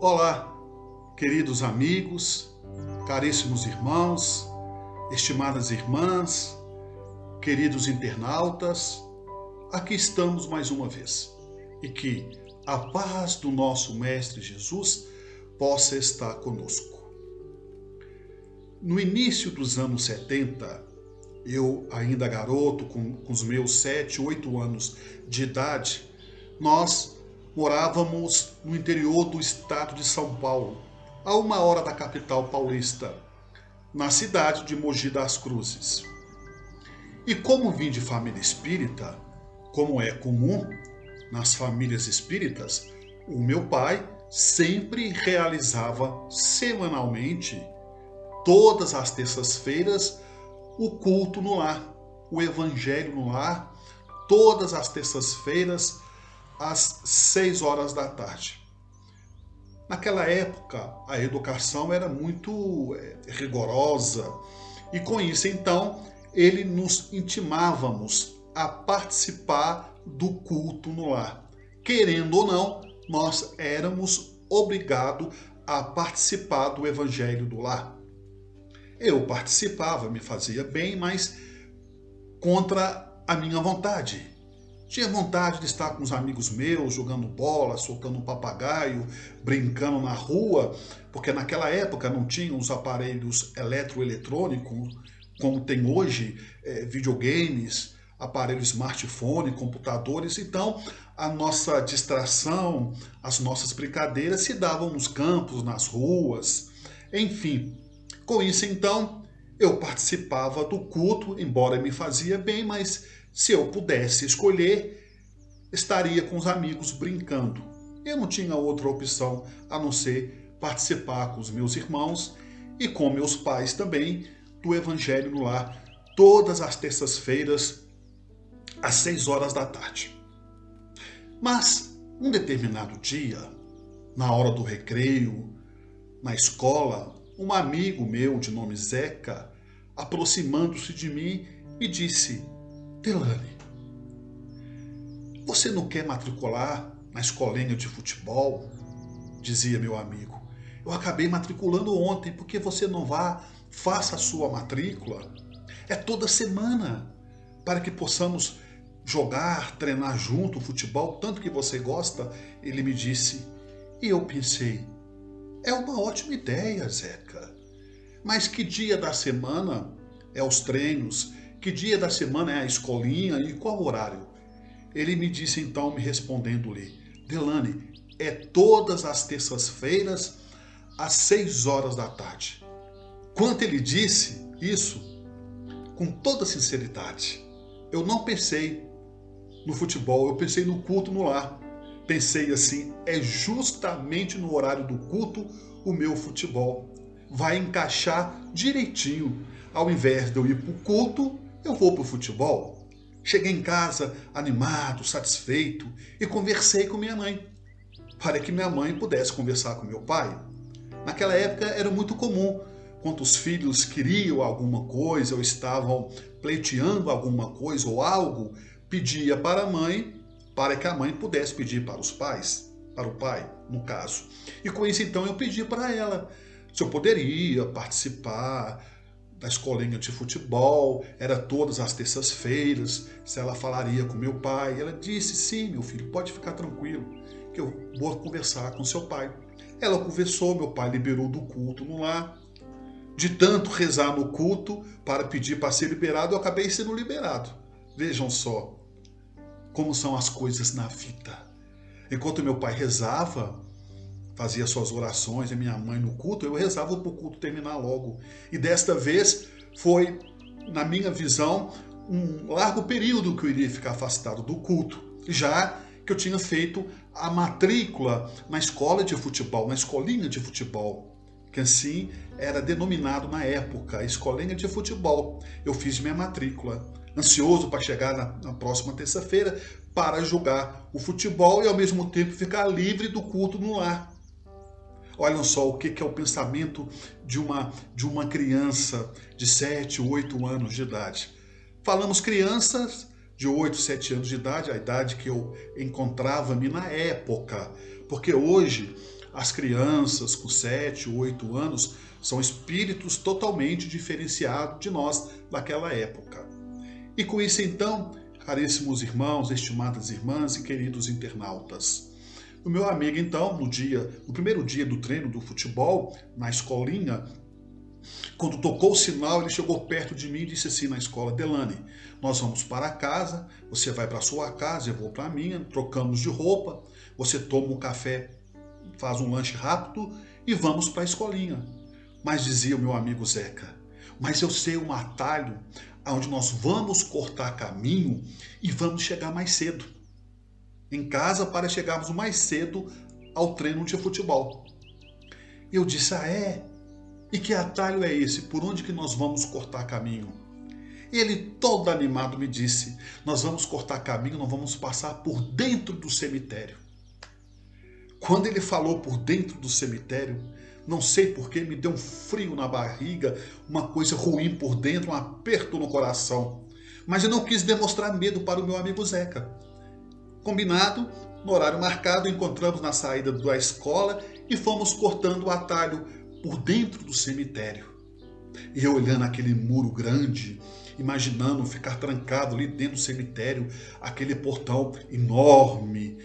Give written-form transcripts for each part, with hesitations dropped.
Olá, queridos amigos, caríssimos irmãos, estimadas irmãs, queridos internautas, aqui estamos mais uma vez e que a paz do nosso Mestre Jesus possa estar conosco. No início dos anos 70, eu ainda garoto, com os meus 7, 8 anos de idade, nós morávamos no interior do estado de São Paulo, a 1 hora da capital paulista, na cidade de Mogi das Cruzes. E como vim de família espírita, como é comum nas famílias espíritas, o meu pai sempre realizava semanalmente, todas as terças-feiras, o culto no lar, o evangelho no lar, todas as terças-feiras, às 6 horas da tarde. Naquela época, a educação era muito rigorosa e com isso, então, ele nos intimávamos a participar do culto no lar. Querendo ou não, nós éramos obrigados a participar do evangelho do lar. Eu participava, me fazia bem, mas contra a minha vontade. Tinha vontade de estar com os amigos meus, jogando bola, soltando um papagaio, brincando na rua, porque naquela época não tinham os aparelhos eletroeletrônicos, como tem hoje, videogames, aparelho smartphone, computadores. Então, a nossa distração, as nossas brincadeiras se davam nos campos, nas ruas, enfim. Com isso, então, eu participava do culto, embora me fazia bem, mas se eu pudesse escolher, estaria com os amigos brincando. Eu não tinha outra opção a não ser participar com os meus irmãos e com meus pais também do Evangelho no Lar, todas as terças-feiras, às 6 horas da tarde. Mas, um determinado dia, na hora do recreio, na escola, um amigo meu de nome Zeca, aproximando-se de mim, me disse: Delane, você não quer matricular na escolinha de futebol? Dizia meu amigo. Eu acabei matriculando ontem, porque você não vá, faça a sua matrícula. É toda semana, para que possamos jogar, treinar junto o futebol, tanto que você gosta. Ele me disse, e eu pensei, é uma ótima ideia, Zeca. Mas que dia da semana é os treinos? Que dia da semana é a escolinha e qual horário? Ele me disse então, me respondendo-lhe, Delane, é todas as terças-feiras, às 6 horas da tarde. Quando ele disse isso, com toda sinceridade, eu não pensei no futebol, eu pensei no culto no lar. Pensei assim, é justamente no horário do culto o meu futebol. Vai encaixar direitinho. Ao invés de eu ir para o culto, eu vou para o futebol. Cheguei em casa animado, satisfeito e conversei com minha mãe, para que minha mãe pudesse conversar com meu pai. Naquela época era muito comum, quando os filhos queriam alguma coisa ou estavam pleiteando alguma coisa ou algo, pedia para a mãe, para que a mãe pudesse pedir para os pais, para o pai, no caso. E com isso então eu pedi para ela se eu poderia participar da escolinha de futebol, era todas as terças-feiras, se ela falaria com meu pai. Ela disse, sim, meu filho, pode ficar tranquilo, que eu vou conversar com seu pai. Ela conversou, meu pai liberou do culto no lar. De tanto rezar no culto para pedir para ser liberado, eu acabei sendo liberado. Vejam só como são as coisas na vida. Enquanto meu pai rezava, fazia suas orações, e minha mãe no culto, eu rezava para o culto terminar logo. E desta vez foi, na minha visão, um largo período que eu iria ficar afastado do culto, já que eu tinha feito a matrícula na escola de futebol, na escolinha de futebol, que assim era denominado na época, escolinha de futebol. Eu fiz minha matrícula, ansioso para chegar na próxima terça-feira para jogar o futebol e ao mesmo tempo ficar livre do culto no lar. Olhem só o que é o pensamento de uma criança de 7, 8 anos de idade. Falamos crianças de 8, 7 anos de idade, a idade que eu encontrava-me na época, porque hoje as crianças com 7, 8 anos são espíritos totalmente diferenciados de nós daquela época. E com isso então, caríssimos irmãos, estimadas irmãs e queridos internautas, o meu amigo então, no primeiro dia do treino do futebol, na escolinha, quando tocou o sinal, ele chegou perto de mim e disse assim na escola: Delane, nós vamos para casa, você vai para a sua casa, eu vou para a minha, trocamos de roupa, você toma um café, faz um lanche rápido e vamos para a escolinha. Mas dizia o meu amigo Zeca, mas eu sei um atalho onde nós vamos cortar caminho e vamos chegar mais cedo em casa para chegarmos mais cedo ao treino de futebol. Eu disse: ah, é? E que atalho é esse? Por onde que nós vamos cortar caminho? E ele, todo animado, me disse: nós vamos cortar caminho, nós vamos passar por dentro do cemitério. Quando ele falou por dentro do cemitério, não sei porquê, me deu um frio na barriga, uma coisa ruim por dentro, um aperto no coração. Mas eu não quis demonstrar medo para o meu amigo Zeca. Combinado, no horário marcado, encontramos na saída da escola e fomos cortando o atalho por dentro do cemitério. E eu olhando aquele muro grande, imaginando ficar trancado ali dentro do cemitério, aquele portão enorme,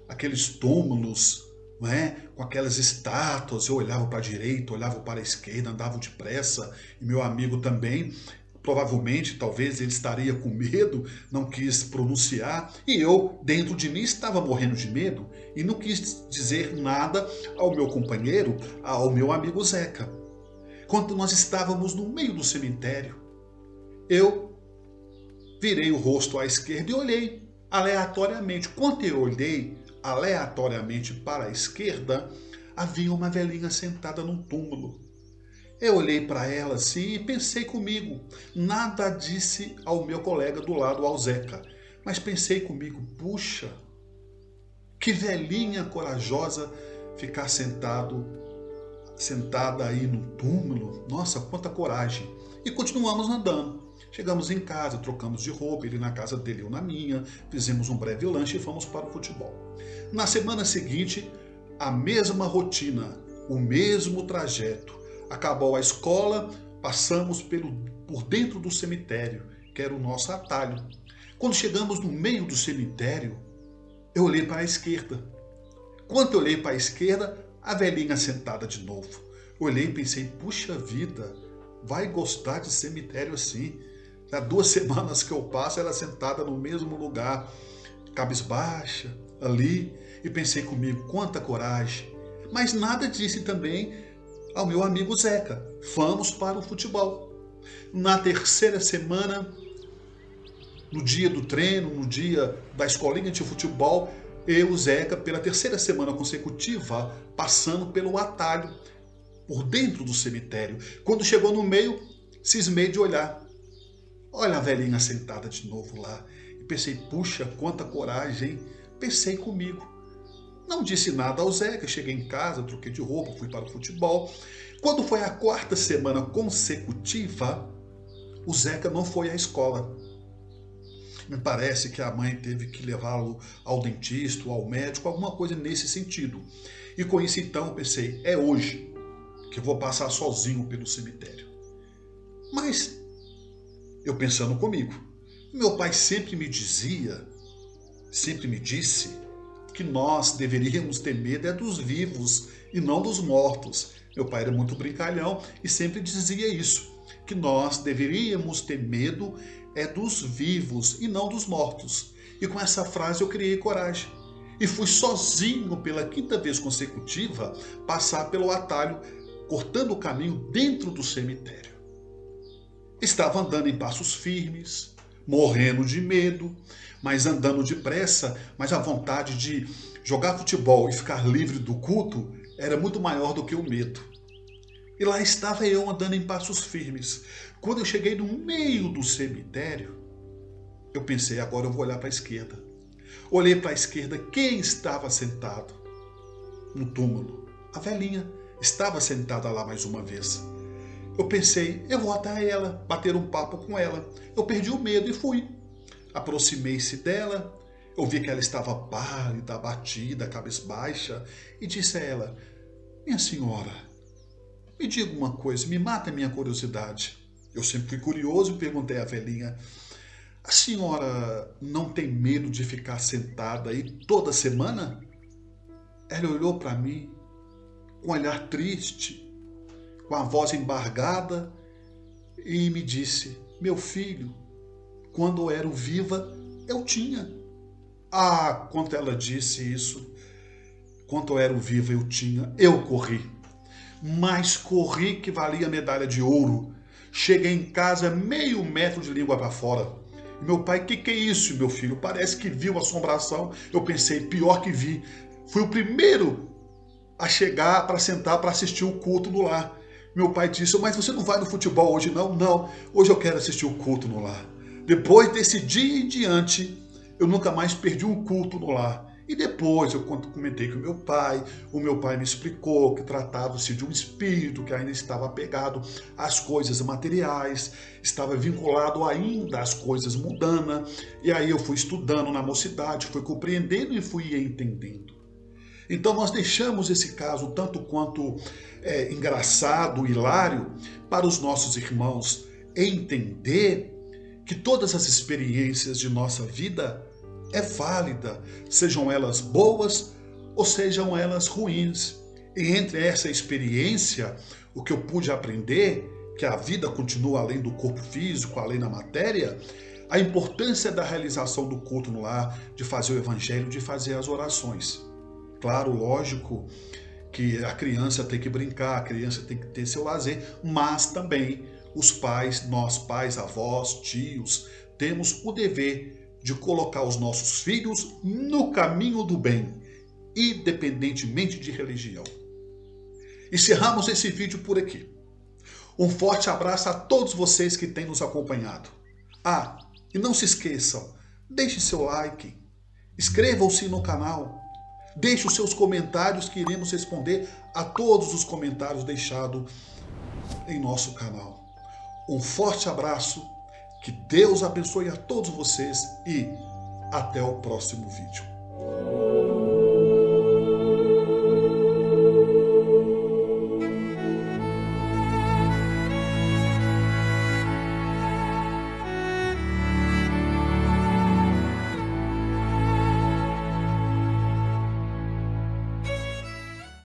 aqueles túmulos, não é? Com aquelas estátuas, eu olhava para a direita, olhava para a esquerda, andava depressa, e meu amigo também. Provavelmente, talvez ele estaria com medo, não quis pronunciar, e eu, dentro de mim, estava morrendo de medo e não quis dizer nada ao meu companheiro, ao meu amigo Zeca. Quando nós estávamos no meio do cemitério, eu virei o rosto à esquerda e olhei aleatoriamente. Quando eu olhei aleatoriamente para a esquerda, havia uma velhinha sentada num túmulo. Eu olhei para ela assim e pensei comigo. Nada disse ao meu colega do lado, ao Zeca. Mas pensei comigo, puxa, que velhinha corajosa ficar sentada aí no túmulo. Nossa, quanta coragem. E continuamos andando. Chegamos em casa, trocamos de roupa, ele na casa dele, eu na minha. Fizemos um breve lanche e fomos para o futebol. Na semana seguinte, a mesma rotina, o mesmo trajeto. Acabou a escola, passamos por dentro do cemitério, que era o nosso atalho. Quando chegamos no meio do cemitério, eu olhei para a esquerda. Quando eu olhei para a esquerda, a velhinha sentada de novo. Olhei e pensei, puxa vida, vai gostar de cemitério assim. Há 2 semanas que eu passo, ela sentada no mesmo lugar, cabisbaixa, ali. E pensei comigo, quanta coragem. Mas nada disse também ao meu amigo Zeca. Fomos para o futebol. Na terceira semana, no dia do treino, no dia da escolinha de futebol, eu e o Zeca, pela terceira semana consecutiva, passando pelo atalho, por dentro do cemitério. Quando chegou no meio, cismei de olhar. Olha a velhinha sentada de novo lá. E pensei, puxa, quanta coragem, hein? Pensei comigo. Não disse nada ao Zeca, cheguei em casa, troquei de roupa, fui para o futebol. Quando foi a 4ª semana consecutiva, o Zeca não foi à escola. Me parece que a mãe teve que levá-lo ao dentista, ao médico, alguma coisa nesse sentido. E com isso então eu pensei, é hoje que eu vou passar sozinho pelo cemitério. Mas, eu pensando comigo, meu pai sempre me disse que nós deveríamos ter medo dos vivos e não dos mortos. Meu pai era muito brincalhão e sempre dizia isso, que nós deveríamos ter medo dos vivos e não dos mortos. E com essa frase eu criei coragem. E fui sozinho pela 5ª vez consecutiva passar pelo atalho, cortando o caminho dentro do cemitério. Estava andando em passos firmes, morrendo de medo, mas andando depressa, mas a vontade de jogar futebol e ficar livre do culto era muito maior do que o medo. E lá estava eu andando em passos firmes. Quando eu cheguei no meio do cemitério, eu pensei, agora eu vou olhar para a esquerda. Olhei para a esquerda, quem estava sentado no túmulo? A velhinha estava sentada lá mais uma vez. Eu pensei, eu vou até ela, bater um papo com ela. Eu perdi o medo e fui. Aproximei-se dela, eu vi que ela estava pálida, abatida, cabisbaixa, e disse a ela, minha senhora, me diga uma coisa, me mata a minha curiosidade. Eu sempre fui curioso e perguntei à velhinha, a senhora não tem medo de ficar sentada aí toda semana? Ela olhou para mim com um olhar triste, com a voz embargada e me disse, meu filho, quando eu era viva, eu tinha. Ah, quando ela disse isso, quando eu era viva, eu tinha, eu corri. Mas corri que valia medalha de ouro. Cheguei em casa meio metro de língua para fora. Meu pai, que é isso, meu filho? Parece que viu assombração. Eu pensei, pior que vi. Fui o primeiro a chegar para sentar para assistir o culto no lar. Meu pai disse, mas você não vai no futebol hoje não? Não, hoje eu quero assistir o culto no lar. Depois desse dia em diante, eu nunca mais perdi um culto no lar. E depois eu comentei com o meu pai me explicou que tratava-se de um espírito que ainda estava apegado às coisas materiais, estava vinculado ainda às coisas mundanas. E aí eu fui estudando na mocidade, fui compreendendo e fui entendendo. Então nós deixamos esse caso tanto quanto engraçado, hilário, para os nossos irmãos entender que todas as experiências de nossa vida é válida, sejam elas boas ou sejam elas ruins. E entre essa experiência, o que eu pude aprender, que a vida continua além do corpo físico, além da matéria, a importância da realização do culto no lar, de fazer o evangelho, de fazer as orações. Claro, lógico que a criança tem que brincar, a criança tem que ter seu lazer, mas também os pais, nós pais, avós, tios, temos o dever de colocar os nossos filhos no caminho do bem, independentemente de religião. Encerramos esse vídeo por aqui. Um forte abraço a todos vocês que têm nos acompanhado. Ah, e não se esqueçam, deixe seu like, inscrevam-se no canal, deixe os seus comentários que iremos responder a todos os comentários deixados em nosso canal. Um forte abraço, que Deus abençoe a todos vocês e até o próximo vídeo.